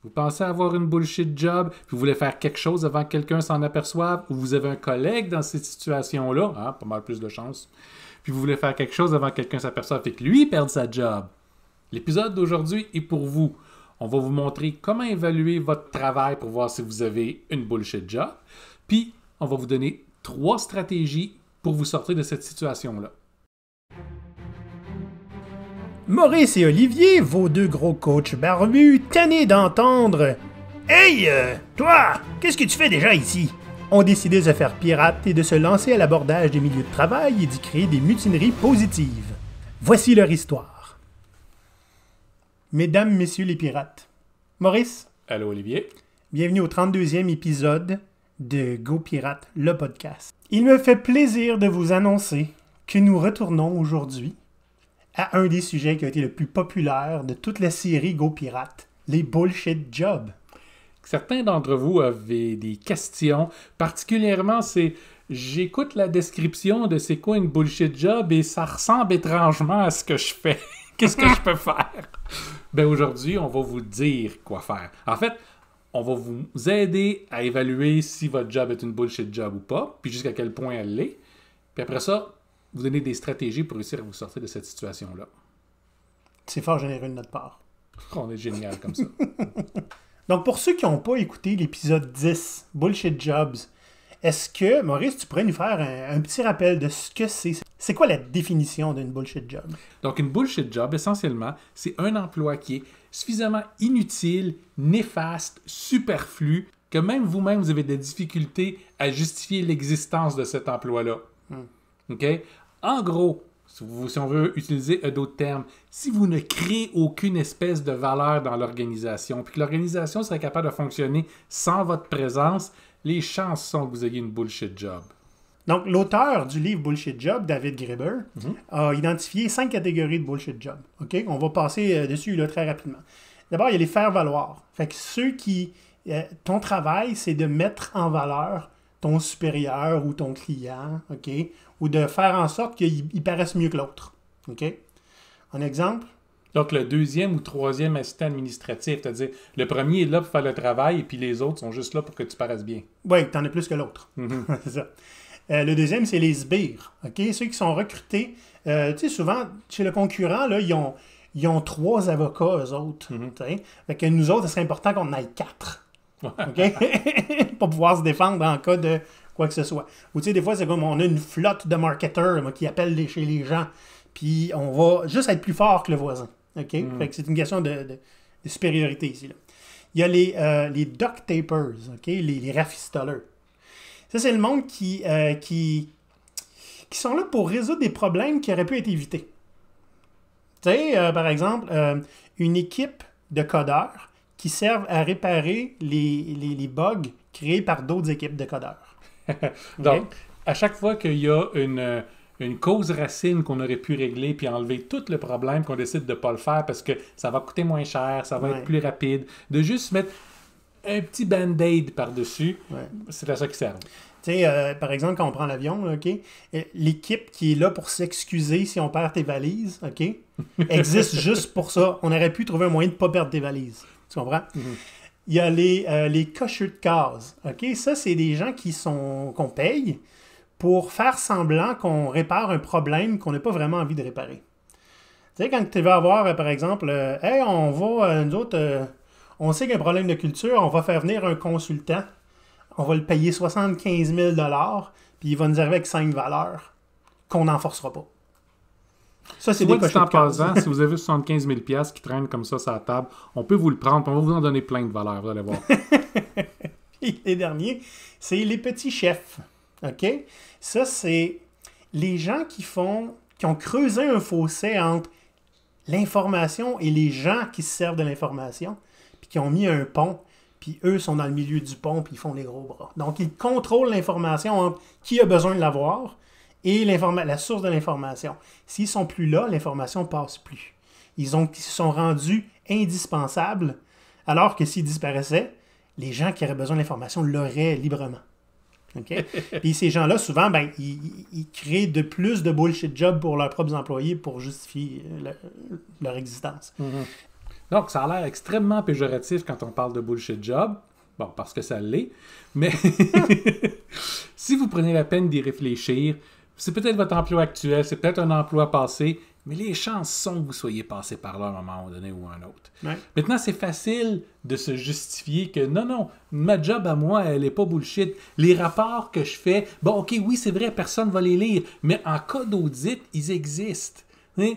Vous pensez avoir une bullshit job, puis vous voulez faire quelque chose avant que quelqu'un s'en aperçoive, ou vous avez un collègue dans cette situation-là, hein, pas mal plus de chance, puis vous voulez faire quelque chose avant que quelqu'un s'aperçoive et que lui perde sa job. L'épisode d'aujourd'hui est pour vous. On va vous montrer comment évaluer votre travail pour voir si vous avez une bullshit job, puis on va vous donner 3 stratégies pour vous sortir de cette situation-là. Maurice et Olivier, vos 2 gros coachs barbus, tannés d'entendre « Hey, toi, qu'est-ce que tu fais déjà ici? » ont décidé de se faire pirates et de se lancer à l'abordage des milieux de travail et d'y créer des mutineries positives. Voici leur histoire. Mesdames, messieurs les pirates, Maurice. Allô, Olivier. Bienvenue au 32e épisode de Go Pirate, le podcast. Il me fait plaisir de vous annoncer que nous retournons aujourd'hui à un des sujets qui a été le plus populaire de toute la série Go Pirate, les bullshit jobs. Certains d'entre vous avaient des questions, particulièrement j'écoute la description de c'est quoi une bullshit job et ça ressemble étrangement à ce que je fais. Qu'est-ce que je peux faire? Ben aujourd'hui, on va vous dire quoi faire. En fait, on va vous aider à évaluer si votre job est une bullshit job ou pas, puis jusqu'à quel point elle l'est. Puis après ça, vous donner des stratégies pour réussir à vous sortir de cette situation-là. C'est fort généreux de notre part. On est génial comme ça. Donc, pour ceux qui n'ont pas écouté l'épisode 10, Bullshit Jobs, est-ce que, Maurice, tu pourrais nous faire un petit rappel de ce que c'est? C'est quoi la définition d'une bullshit job? Donc, une bullshit job, essentiellement, c'est un emploi qui est suffisamment inutile, néfaste, superflu, que même vous-même, vous avez des difficultés à justifier l'existence de cet emploi-là. OK? En gros, si on veut utiliser d'autres termes, si vous ne créez aucune espèce de valeur dans l'organisation, puis que l'organisation serait capable de fonctionner sans votre présence, les chances sont que vous ayez une bullshit job. Donc, l'auteur du livre Bullshit Job, David Graeber, a identifié 5 catégories de bullshit job. OK? On va passer dessus là, très rapidement. D'abord, il y a les faire-valoir. Fait que ceux qui... ton travail, c'est de mettre en valeur ton supérieur ou ton client, OK? Ou de faire en sorte qu'il paraisse mieux que l'autre. OK? Un exemple? Donc, le 2e ou 3e assistant administratif, c'est-à-dire le premier est là pour faire le travail et puis les autres sont juste là pour que tu paraisses bien. Oui, tu en as plus que l'autre. C'est ça. Le 2e, c'est les sbires. OK? Ceux qui sont recrutés. Tu sais, souvent, chez le concurrent, là, ils ont 3 avocats, eux autres. Fait que nous autres, ce serait important qu'on en ait 4. OK? Pour pouvoir se défendre en cas de quoi que ce soit. Ou tu sais, des fois, c'est comme on a une flotte de marketeurs qui appellent chez les gens, puis on va juste être plus fort que le voisin. OK? Fait que c'est une question de supériorité ici. Là. Il y a les duct tapers, OK? Les rafistoleurs. Ça, c'est le monde qui sont là pour résoudre des problèmes qui auraient pu être évités. Tu sais, par exemple, une équipe de codeurs qui servent à réparer les bugs créés par d'autres équipes de codeurs. Donc, à chaque fois qu'il y a une cause racine qu'on aurait pu régler puis enlever tout le problème qu'on décide de ne pas le faire parce que ça va coûter moins cher, ça va être plus rapide, de juste mettre un petit band-aid par-dessus, c'est à ça qu'ils servent. Tu sais, par exemple, quand on prend l'avion, OK, l'équipe qui est là pour s'excuser si on perd tes valises, OK, existe juste pour ça. On aurait pu trouver un moyen de ne pas perdre tes valises. Tu comprends? Il y a les cocheux de case. OK? Ça, c'est des gens qu'on paye pour faire semblant qu'on répare un problème qu'on n'a pas vraiment envie de réparer. Tu sais, quand tu vas avoir, par exemple, hey, on va, nous autres, on sait qu'il y a un problème de culture, on va faire venir un consultant, on va le payer 75 000 $, puis il va nous arriver avec 5 valeurs qu'on n'enforcera pas. Ça, c'est des cocheux de case. Si vous avez 75 000 $ qui traînent comme ça sur la table, on peut vous le prendre, puis on va vous en donner plein de valeurs, vous allez voir. Et les derniers, c'est les petits chefs. OK? Ça, c'est les gens qui ont creusé un fossé entre l'information et les gens qui se servent de l'information, puis qui ont mis un pont, puis eux sont dans le milieu du pont, puis ils font les gros bras. Donc, ils contrôlent l'information entre qui a besoin de l'avoir et la source de l'information. S'ils ne sont plus là, l'information ne passe plus. Ils se sont rendus indispensables, alors que s'ils disparaissaient, les gens qui auraient besoin de l'information l'auraient librement. Okay? Puis ces gens-là, souvent, ils créent de plus de bullshit jobs pour leurs propres employés pour justifier leur existence. Donc, ça a l'air extrêmement péjoratif quand on parle de bullshit job. Bon, parce que ça l'est. Mais si vous prenez la peine d'y réfléchir, c'est peut-être votre emploi actuel, c'est peut-être un emploi passé, mais les chances sont que vous soyez passé par là à un moment donné ou à un autre. Ouais. Maintenant, c'est facile de se justifier que non, ma job à moi, elle est pas bullshit. Les rapports que je fais, bon, ok, oui, c'est vrai, personne va les lire, mais en cas d'audit, ils existent. Hein?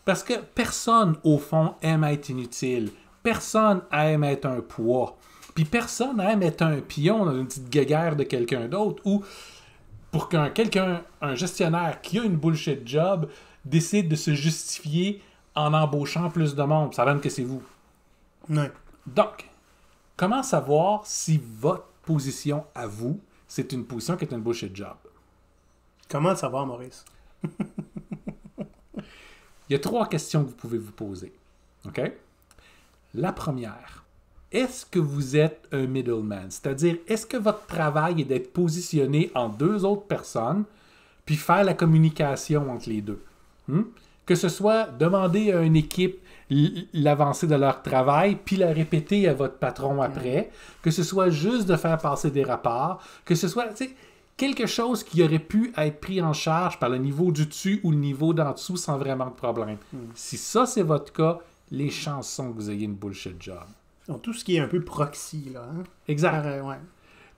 Parce que personne, au fond, aime être inutile. Personne aime être un poids. Puis personne aime être un pion dans une petite guéguerre de quelqu'un d'autre ou pour qu'un gestionnaire qui a une bullshit job décide de se justifier en embauchant plus de monde. Ça donne que c'est vous. Ouais. Donc, comment savoir si votre position à vous, c'est une position qui est une bullshit job? Comment le savoir, Maurice? Il y a 3 questions que vous pouvez vous poser. OK? La première, est-ce que vous êtes un middleman? C'est-à-dire, est-ce que votre travail est d'être positionné en 2 autres personnes puis faire la communication entre les deux? Que ce soit demander à une équipe l'avancée de leur travail puis la répéter à votre patron après, que ce soit juste de faire passer des rapports, que ce soit quelque chose qui aurait pu être pris en charge par le niveau du dessus ou le niveau d'en dessous sans vraiment de problème. Si ça, c'est votre cas, les chances sont que vous ayez une bullshit job. Donc, tout ce qui est un peu proxy, là. Hein? Exact. Ouais.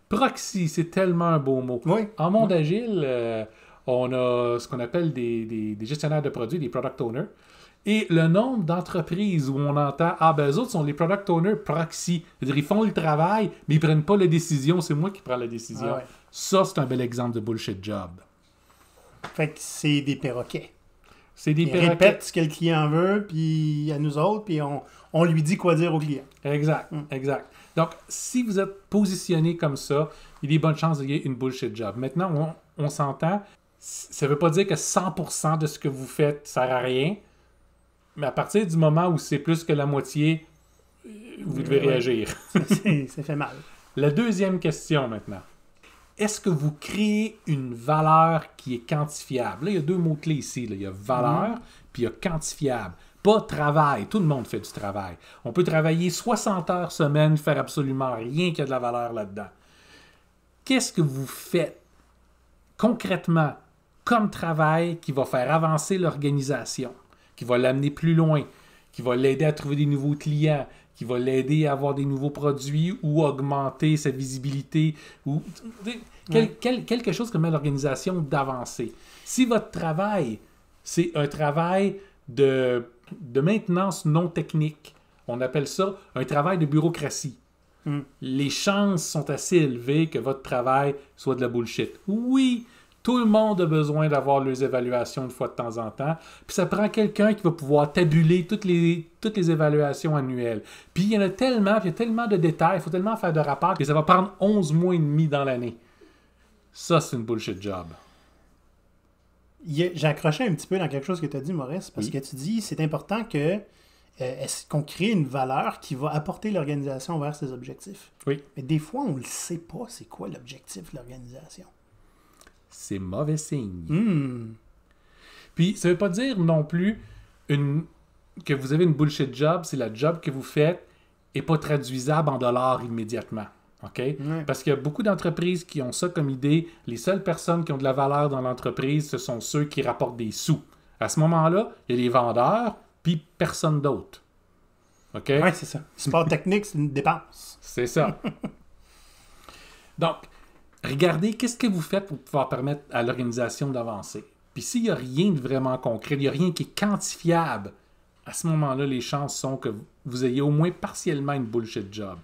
Proxy, c'est tellement un beau mot. Oui. En monde agile, on a ce qu'on appelle des gestionnaires de produits, des product owners. Et le nombre d'entreprises où on entend « Ah, ben eux autres sont les product owners proxy ». C'est-à-dire, ils font le travail, mais ils ne prennent pas la décision. C'est moi qui prends la décision. Ah ouais. Ça, c'est un bel exemple de bullshit job. Fait que c'est des perroquets. C'est des Ils perroquets. répètent ce que le client veut, puis à nous autres, puis on lui dit quoi dire au client. Exact, exact. Donc, si vous êtes positionné comme ça, il y a des bonnes chances qu'il y ait une bullshit job. Maintenant, on s'entend, ça ne veut pas dire que 100% de ce que vous faites ne sert à rien, mais à partir du moment où c'est plus que la moitié, vous devez réagir. Ça fait mal. La deuxième question maintenant. Est-ce que vous créez une valeur qui est quantifiable? Là, il y a 2 mots-clés ici. Là. Il y a valeur, puis il y a quantifiable. Pas travail. Tout le monde fait du travail. On peut travailler 60 heures semaine, faire absolument rien qui a de la valeur là-dedans. Qu'est-ce que vous faites concrètement comme travail qui va faire avancer l'organisation, qui va l'amener plus loin, qui va l'aider à trouver des nouveaux clients, qui va l'aider à avoir des nouveaux produits ou augmenter sa visibilité ou quelque chose qui permet à l'organisation d'avancer. Si votre travail, c'est un travail de maintenance non technique, on appelle ça un travail de bureaucratie. Les chances sont assez élevées que votre travail soit de la bullshit. Oui, tout le monde a besoin d'avoir leurs évaluations une fois de temps en temps. Puis ça prend quelqu'un qui va pouvoir tabuler toutes les évaluations annuelles. Puis il y en a tellement, puis il y a tellement de détails, il faut tellement faire de rapports que ça va prendre 11 mois et demi dans l'année. Ça, c'est une bullshit job. J'ai accroché un petit peu dans quelque chose que tu as dit, Maurice, parce que tu dis c'est important que qu'on crée une valeur qui va apporter l'organisation vers ses objectifs. Oui. Mais des fois, on ne le sait pas, c'est quoi l'objectif de l'organisation. C'est mauvais signe. Puis, ça ne veut pas dire non plus que vous avez une bullshit job, c'est la job que vous faites n'est pas traduisable en dollars immédiatement. OK? Ouais. Parce qu'il y a beaucoup d'entreprises qui ont ça comme idée. Les seules personnes qui ont de la valeur dans l'entreprise, ce sont ceux qui rapportent des sous. À ce moment-là, il y a les vendeurs, puis personne d'autre. OK? Oui, c'est ça. Support technique, c'est une dépense. C'est ça. Donc, regardez qu'est-ce que vous faites pour pouvoir permettre à l'organisation d'avancer. Puis s'il n'y a rien de vraiment concret, il n'y a rien qui est quantifiable, à ce moment-là, les chances sont que vous ayez au moins partiellement une bullshit job.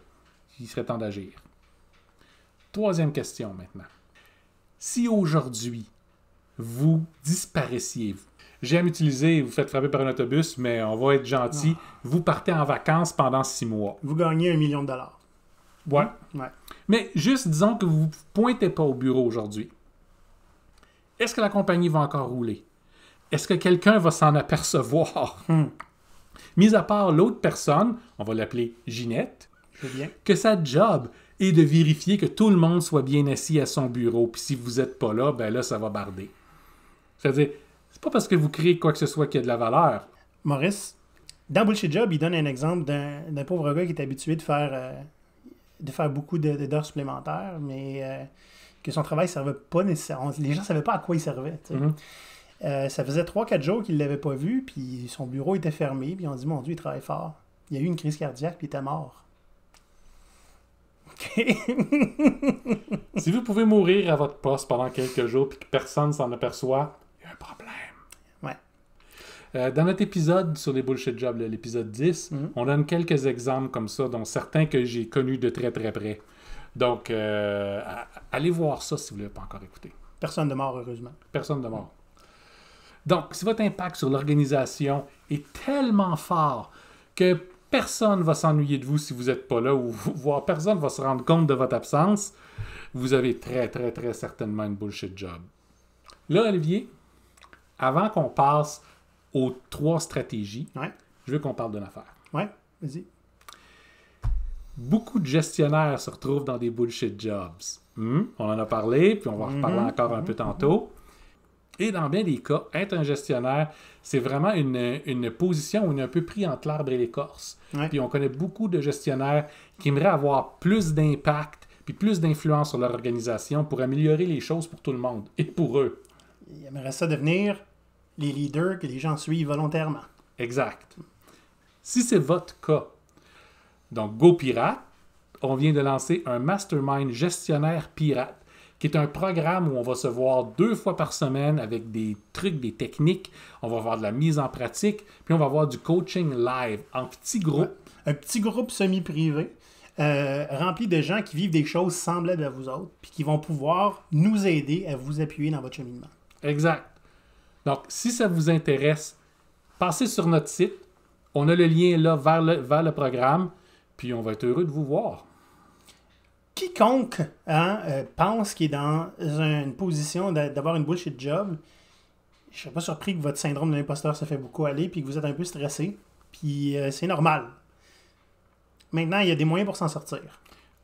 Il serait temps d'agir. 3e question maintenant. Si aujourd'hui, vous disparaissiez, j'aime utiliser, vous faites frapper par un autobus, mais on va être gentil, vous partez en vacances pendant 6 mois. Vous gagnez $1 million. Ouais. Ouais. Mais juste disons que vous ne pointez pas au bureau aujourd'hui. Est-ce que la compagnie va encore rouler? Est-ce que quelqu'un va s'en apercevoir? Mis à part l'autre personne, on va l'appeler Ginette, que sa job est de vérifier que tout le monde soit bien assis à son bureau. Puis si vous n'êtes pas là, ben là, ça va barder. C'est-à-dire, c'est pas parce que vous créez quoi que ce soit qui a de la valeur. Maurice, Dans Bullshit Job, il donne un exemple d'un pauvre gars qui est habitué de faire beaucoup d'heures supplémentaires, mais que son travail ne servait pas nécessairement. Les gens ne savaient pas à quoi il servait. Ça faisait 3-4 jours qu'il ne l'avait pas vu, puis son bureau était fermé, puis on dit, mon Dieu, il travaille fort. Il a eu une crise cardiaque, puis il était mort. OK. Si vous pouvez mourir à votre poste pendant quelques jours, puis que personne s'en aperçoit, il y a un problème. Ouais. Dans notre épisode sur les bullshit jobs, l'épisode 10, on donne quelques exemples comme ça, dont certains que j'ai connus de très très près. Donc, allez voir ça si vous ne l'avez pas encore écouté. Personne de mort, heureusement. Personne de mort. Donc, si votre impact sur l'organisation est tellement fort que personne ne va s'ennuyer de vous si vous n'êtes pas là, ou voire personne ne va se rendre compte de votre absence, vous avez très, très, très certainement une bullshit job. Là, Olivier, avant qu'on passe aux 3 stratégies, je veux qu'on parle d'une affaire. Ouais, vas-y. Beaucoup de gestionnaires se retrouvent dans des bullshit jobs. On en a parlé, puis on va en reparler encore un peu tantôt. Et dans bien des cas, être un gestionnaire, c'est vraiment une position où on est un peu pris entre l'arbre et l'écorce. Ouais. Puis on connaît beaucoup de gestionnaires qui aimeraient avoir plus d'impact puis plus d'influence sur leur organisation pour améliorer les choses pour tout le monde et pour eux. Ils aimeraient ça devenir les leaders que les gens suivent volontairement. Exact. Si c'est votre cas, donc Go Pirate, on vient de lancer un Mastermind gestionnaire pirate, qui est un programme où on va se voir 2 fois par semaine avec des trucs, des techniques. On va avoir de la mise en pratique, puis on va avoir du coaching live en petits groupes. Ouais. Un petit groupe semi-privé rempli de gens qui vivent des choses semblables à vous autres, puis qui vont pouvoir nous aider à vous appuyer dans votre cheminement. Exact. Donc, si ça vous intéresse, passez sur notre site. On a le lien là vers le programme, puis on va être heureux de vous voir. Quiconque pense qu'il est dans une position d'avoir une bullshit job, je ne serais pas surpris que votre syndrome de l'imposteur se fait beaucoup aller puis que vous êtes un peu stressé. Puis c'est normal. Maintenant, il y a des moyens pour s'en sortir.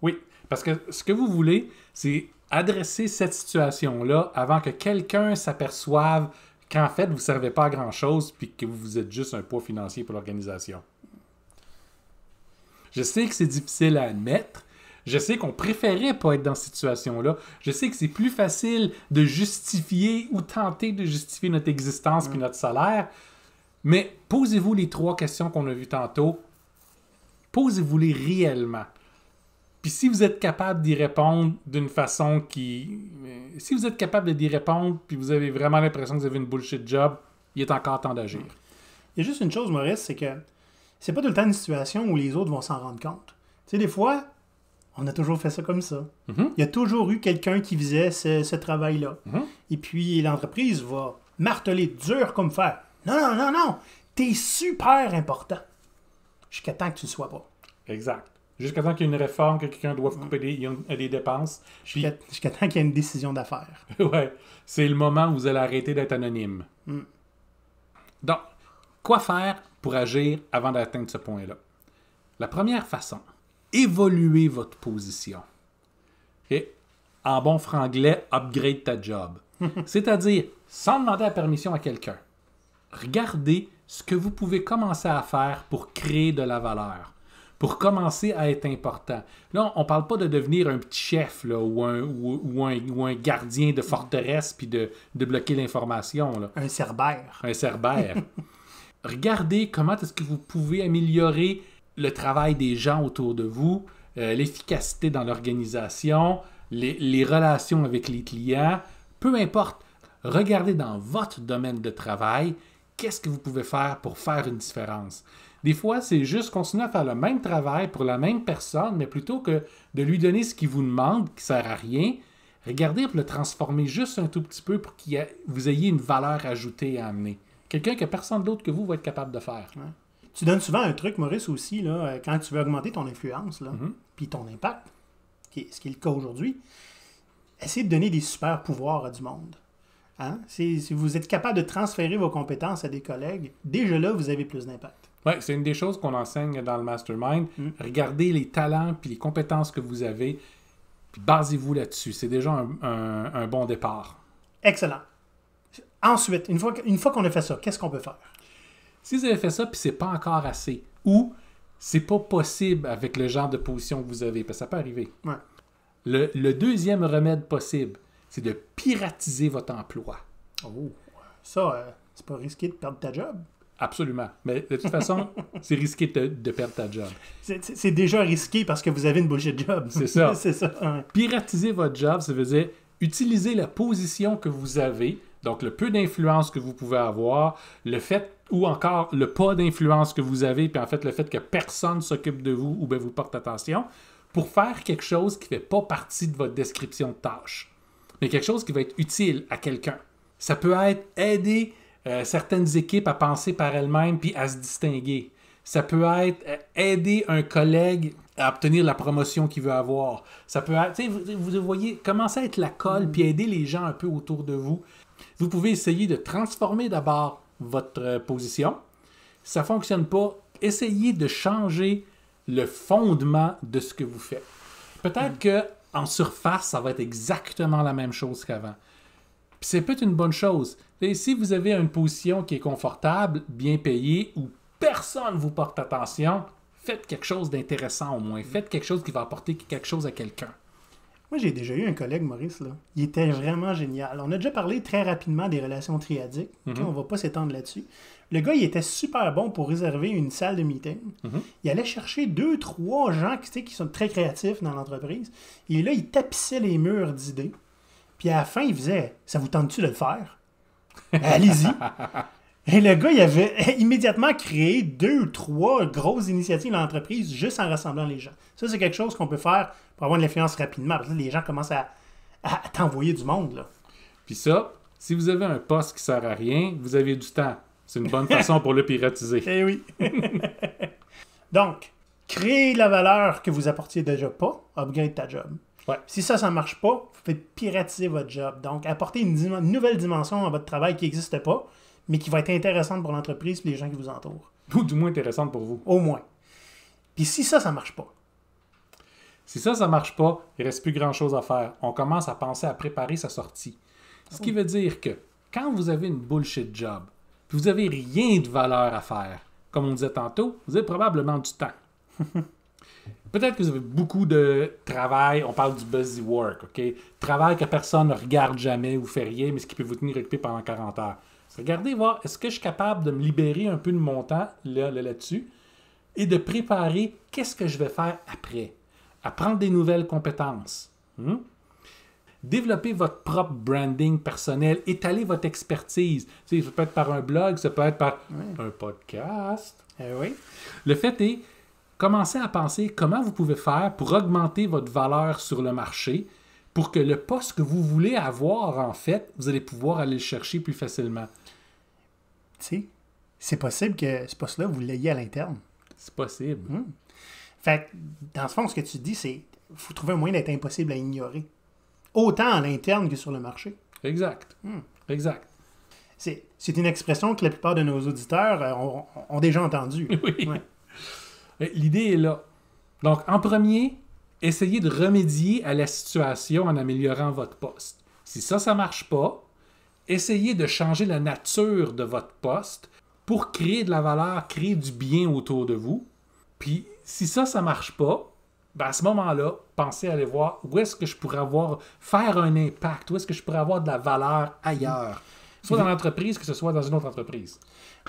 Oui, parce que ce que vous voulez, c'est adresser cette situation-là avant que quelqu'un s'aperçoive qu'en fait, vous ne servez pas à grand-chose puis que vous êtes juste un poids financier pour l'organisation. Je sais que c'est difficile à admettre. Je sais qu'on préférait pas être dans cette situation-là. Je sais que c'est plus facile de justifier ou tenter de justifier notre existence puis notre salaire. Mais posez-vous les 3 questions qu'on a vues tantôt. Posez-vous-les réellement. Puis si vous êtes capable d'y répondre d'une façon qui... Si vous êtes capable d'y répondre puis vous avez vraiment l'impression que vous avez une bullshit job, il est encore temps d'agir. Il y a juste une chose, Maurice, c'est que c'est pas tout le temps une situation où les autres vont s'en rendre compte. Tu sais, des fois... On a toujours fait ça comme ça. Il y a toujours eu quelqu'un qui faisait ce travail-là. Et puis, l'entreprise va marteler dur comme fer. Non. T'es super important. Jusqu'à temps que tu ne le sois pas. Exact. Jusqu'à temps qu'il y ait une réforme, que quelqu'un doive couper des dépenses. Jusqu'à temps qu'il y ait une décision d'affaires. Ouais. C'est le moment où vous allez arrêter d'être anonyme. Donc, quoi faire pour agir avant d'atteindre ce point-là? La première façon, évoluer votre position. Okay? En bon franglais, upgrade ta job. C'est-à-dire, sans demander la permission à quelqu'un, regardez ce que vous pouvez commencer à faire pour créer de la valeur, pour commencer à être important. Là, on ne parle pas de devenir un petit chef là, ou un gardien de forteresse puis de bloquer l'information. Là. Un cerbère. Un cerbère. Regardez comment est-ce que vous pouvez améliorer le travail des gens autour de vous, l'efficacité dans l'organisation, les relations avec les clients, peu importe. Regardez dans votre domaine de travail, qu'est-ce que vous pouvez faire pour faire une différence. Des fois, c'est juste continuer à faire le même travail pour la même personne, mais plutôt que de lui donner ce qu'il vous demande, qui ne sert à rien, regardez pour le transformer juste un tout petit peu pour que vous ayez une valeur ajoutée à amener. Quelqu'un que personne d'autre que vous va être capable de faire. Ouais. Tu donnes souvent un truc, Maurice, aussi, là, quand tu veux augmenter ton influence, puis ton impact, ce qui est le cas aujourd'hui, essayer de donner des super pouvoirs à du monde. Hein? Si vous êtes capable de transférer vos compétences à des collègues, déjà là, vous avez plus d'impact. Oui, c'est une des choses qu'on enseigne dans le Mastermind. Regardez les talents puis les compétences que vous avez, puis basez-vous là-dessus. C'est déjà un bon départ. Excellent. Ensuite, une fois qu'on a fait ça, qu'est-ce qu'on peut faire? Si vous avez fait ça, puis c'est pas encore assez, ou c'est pas possible avec le genre de position que vous avez, parce que ça peut arriver. Ouais. Le deuxième remède possible, c'est de piratiser votre emploi. Oh. Ça, c'est pas risqué de perdre ta job? Absolument. Mais de toute façon, c'est risqué de perdre ta job. C'est déjà risqué parce que vous avez une bullshit job. C'est ça. C'est ça. Ouais. Piratiser votre job, ça veut dire utiliser la position que vous avez, donc le peu d'influence que vous pouvez avoir, le fait ou encore le pas d'influence que vous avez, puis en fait le fait que personne s'occupe de vous ou bien vous porte attention, pour faire quelque chose qui ne fait pas partie de votre description de tâche, mais quelque chose qui va être utile à quelqu'un. Ça peut être aider certaines équipes à penser par elles-mêmes puis à se distinguer. Ça peut être aider un collègue à obtenir la promotion qu'il veut avoir. Ça peut être, vous voyez, commencer à être la colle puis aider les gens un peu autour de vous. Vous pouvez essayer de transformer d'abord votre position. Si ça ne fonctionne pas, essayez de changer le fondement de ce que vous faites. Peut-être qu'en surface, ça va être exactement la même chose qu'avant. Puis c'est peut-être une bonne chose. Et si vous avez une position qui est confortable, bien payée, où personne ne vous porte attention, faites quelque chose d'intéressant au moins. Faites quelque chose qui va apporter quelque chose à quelqu'un. Moi, j'ai déjà eu un collègue, Maurice, là. Il était vraiment génial. On a déjà parlé très rapidement des relations triadiques. On ne va pas s'étendre là-dessus. Le gars, il était super bon pour réserver une salle de meeting. Il allait chercher 2-3 gens qui sont très créatifs dans l'entreprise. Et là, il tapissait les murs d'idées. Puis à la fin, il faisait « Ça vous tente-tu de le faire? Allez-y! » Et le gars, il avait immédiatement créé 2-3 grosses initiatives dans l'entreprise juste en rassemblant les gens. Ça, c'est quelque chose qu'on peut faire pour avoir de l'influence rapidement. Parce que les gens commencent à t'envoyer du monde. Là. Puis ça, si vous avez un poste qui ne sert à rien, vous avez du temps. C'est une bonne façon pour le piratiser. Eh oui. Donc, créer de la valeur que vous apportiez déjà pas, upgrade ta job. Ouais. Si ça ne marche pas, vous faites piratiser votre job. Donc, apporter une nouvelle dimension à votre travail qui n'existe pas, mais qui va être intéressante pour l'entreprise et les gens qui vous entourent. Ou du moins intéressante pour vous. Au moins. Puis si ça ne marche pas. Si ça ne marche pas, il ne reste plus grand-chose à faire. On commence à penser à préparer sa sortie. Ce qui veut dire que quand vous avez une bullshit job, puis vous n'avez rien de valeur à faire, comme on disait tantôt, vous avez probablement du temps. Peut-être que vous avez beaucoup de travail, on parle du busy work, OK? Travail que personne ne regarde jamais ou fait rien, mais ce qui peut vous tenir occupé pendant 40 heures. Regardez, voir, est-ce que je suis capable de me libérer un peu de mon temps là-dessus et de préparer qu'est-ce que je vais faire après. Apprendre des nouvelles compétences. Développer votre propre branding personnel, étaler votre expertise. Ça peut être par un blog, ça peut être par un podcast. Oui. Le fait est, commencez à penser comment vous pouvez faire pour augmenter votre valeur sur le marché pour que le poste que vous voulez avoir, en fait, vous allez pouvoir aller le chercher plus facilement. Tu sais, c'est possible que ce poste-là, vous l'ayez à l'interne. C'est possible. Fait que, dans le fond, ce que tu dis, c'est qu'il faut trouver un moyen d'être impossible à ignorer. Autant à l'interne que sur le marché. Exact. Exact. C'est une expression que la plupart de nos auditeurs ont déjà entendue. Oui. Ouais. L'idée est là. Donc, en premier, essayez de remédier à la situation en améliorant votre poste. Si ça ne marche pas, essayez de changer la nature de votre poste pour créer de la valeur, créer du bien autour de vous. Puis, si ça ne marche pas, ben à ce moment-là, pensez à aller voir où est-ce que je pourrais faire un impact, où est-ce que je pourrais avoir de la valeur ailleurs. Soit dans l'entreprise, que ce soit dans une autre entreprise.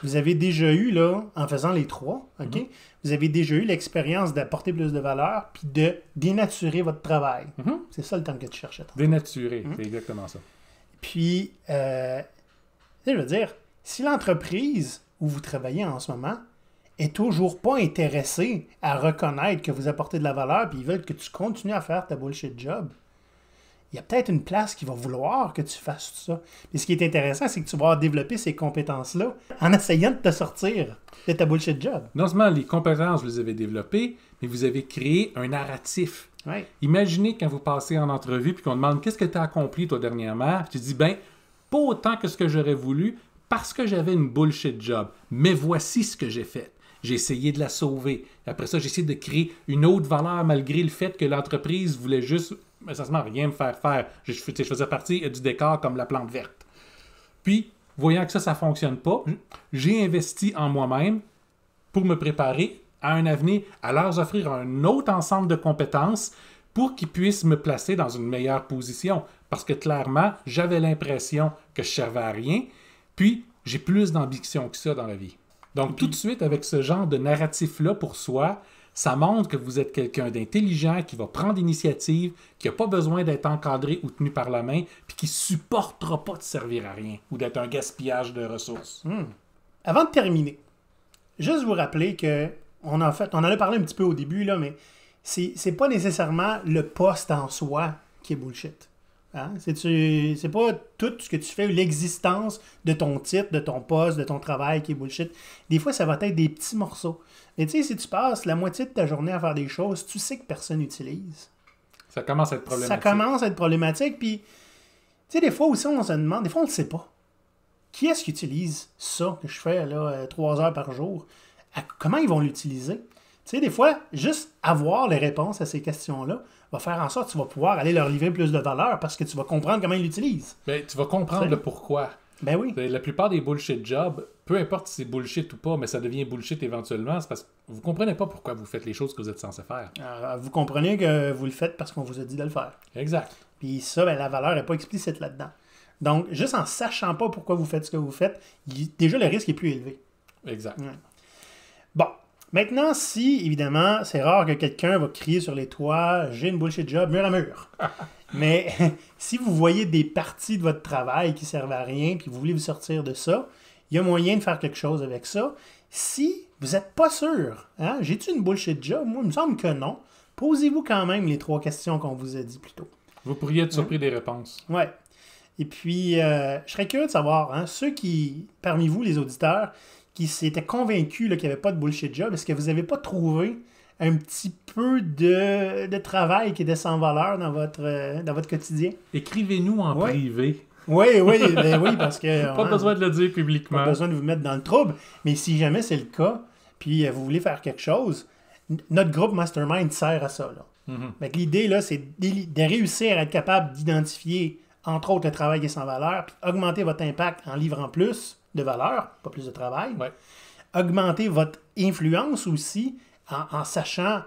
Vous avez déjà eu, là, en faisant les trois, OK? Vous avez déjà eu l'expérience d'apporter plus de valeur puis de dénaturer votre travail. C'est ça le terme que tu cherchais. Dénaturer, c'est exactement ça. Puis, je veux dire, si l'entreprise où vous travaillez en ce moment est toujours pas intéressée à reconnaître que vous apportez de la valeur puis ils veulent que tu continues à faire ta bullshit job, il y a peut-être une place qui va vouloir que tu fasses tout ça. Mais ce qui est intéressant, c'est que tu vas développer ces compétences-là en essayant de te sortir de ta bullshit job. Non seulement les compétences, vous les avez développées, mais vous avez créé un narratif. Ouais. Imaginez quand vous passez en entrevue puis qu'on demande « Qu'est-ce que tu as accompli, toi, dernièrement? » Puis tu dis « Ben, pas autant que ce que j'aurais voulu parce que j'avais une bullshit job. Mais voici ce que j'ai fait. J'ai essayé de la sauver. Après ça, j'ai essayé de créer une autre valeur malgré le fait que l'entreprise voulait juste essentiellement rien me faire faire. Je faisais partie du décor comme la plante verte. » Puis, voyant que ça ne fonctionne pas, j'ai investi en moi-même pour me préparer à un avenir, à leur offrir un autre ensemble de compétences pour qu'ils puissent me placer dans une meilleure position. Parce que clairement, j'avais l'impression que je servais à rien, puis j'ai plus d'ambition que ça dans la vie. Donc tout de suite, avec ce genre de narratif-là pour soi, ça montre que vous êtes quelqu'un d'intelligent, qui va prendre l'initiative, qui n'a pas besoin d'être encadré ou tenu par la main, puis qui ne supportera pas de servir à rien ou d'être un gaspillage de ressources. Avant de terminer, juste vous rappeler que on en a parlé un petit peu au début, là, mais c'est pas nécessairement le poste en soi qui est bullshit. Hein? C'est pas tout ce que tu fais, l'existence de ton titre, de ton poste, de ton travail qui est bullshit. Des fois, ça va être des petits morceaux. Mais tu sais, si tu passes la moitié de ta journée à faire des choses, tu sais que personne n'utilise. Ça commence à être problématique. Ça commence à être problématique. Puis, tu sais, des fois aussi, on se demande, des fois, on ne le sait pas. Qui est-ce qui utilise ça que je fais là, 3 heures par jour? Comment ils vont l'utiliser? Tu sais, des fois, juste avoir les réponses à ces questions-là va faire en sorte que tu vas pouvoir aller leur livrer plus de valeur parce que tu vas comprendre comment ils l'utilisent. Ben, tu vas comprendre le pourquoi. Ben oui. La plupart des bullshit jobs, peu importe si c'est bullshit ou pas, mais ça devient bullshit éventuellement, c'est parce que vous comprenez pas pourquoi vous faites les choses que vous êtes censé faire. Alors, vous comprenez que vous le faites parce qu'on vous a dit de le faire. Exact. Puis ça, ben, la valeur n'est pas explicite là-dedans. Donc, juste en sachant pas pourquoi vous faites ce que vous faites, déjà le risque est plus élevé. Exact. Ouais. Bon. Maintenant, si, évidemment, c'est rare que quelqu'un va crier sur les toits « J'ai une bullshit job, mur à mur ». Mais si vous voyez des parties de votre travail qui servent à rien puis vous voulez vous sortir de ça, il y a moyen de faire quelque chose avec ça. Si vous n'êtes pas sûr, hein, j'ai-tu une bullshit job? Moi, il me semble que non. Posez-vous quand même les 3 questions qu'on vous a dit plus tôt. Vous pourriez être surpris des réponses. Ouais. Et puis, je serais curieux de savoir, hein, ceux qui, parmi vous, les auditeurs, qui s'étaient convaincus qu'il n'y avait pas de bullshit job, est-ce que vous n'avez pas trouvé un petit peu de travail qui était sans valeur dans votre quotidien? Écrivez-nous en privé. Oui, ben oui, parce que... Pas besoin de le dire publiquement. Pas besoin de vous mettre dans le trouble. Mais si jamais c'est le cas, puis vous voulez faire quelque chose, notre groupe Mastermind sert à ça. Là. Fait que l'idée, là, c'est de réussir à être capable d'identifier, entre autres, le travail qui est sans valeur, puis augmenter votre impact en livrant plus de valeur, pas plus de travail. Ouais. Augmenter votre influence aussi en sachant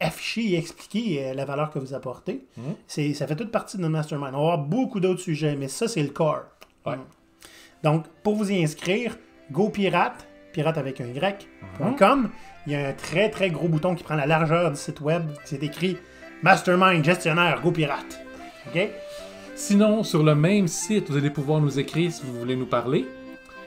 afficher et expliquer la valeur que vous apportez. Ça fait toute partie de notre mastermind. On va avoir beaucoup d'autres sujets, mais ça, c'est le core. Ouais. Donc, pour vous y inscrire, GoPirate, pirate avec un Y.com, il y a un très, très gros bouton qui prend la largeur du site web. C'est écrit Mastermind Gestionnaire GoPirate. OK? Sinon, sur le même site, vous allez pouvoir nous écrire si vous voulez nous parler.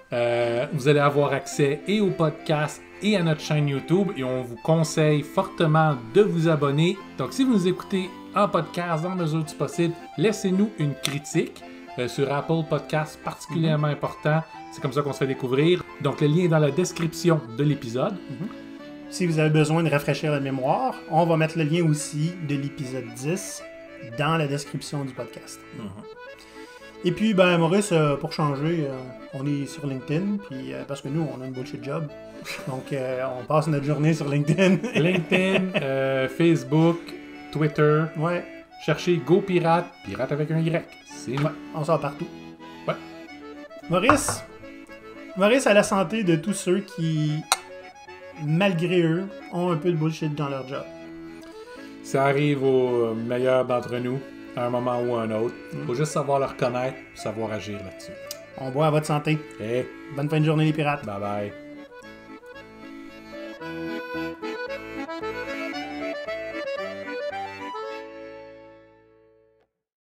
Vous allez avoir accès et au podcast et à notre chaîne YouTube et on vous conseille fortement de vous abonner. Donc, si vous nous écoutez en podcast, dans la mesure du possible, laissez-nous une critique sur Apple Podcast, particulièrement important. C'est comme ça qu'on se fait découvrir. Donc, le lien est dans la description de l'épisode. Si vous avez besoin de rafraîchir la mémoire, on va mettre le lien aussi de l'épisode 10 dans la description du podcast. Et puis, ben Maurice, pour changer, on est sur LinkedIn, puis parce que nous, on a une bullshit job. Donc, on passe notre journée sur LinkedIn. LinkedIn, Facebook, Twitter. Ouais. Cherchez GoPirate, pirate avec un Y. C'est Ouais, on sort partout. Ouais. Maurice, à la santé de tous ceux qui, malgré eux, ont un peu de bullshit dans leur job. Ça arrive aux meilleurs d'entre nous, à un moment ou à un autre. Faut juste savoir le reconnaître, savoir agir là-dessus. On boit à votre santé. Hey, Bonne fin de journée, les pirates. bye bye.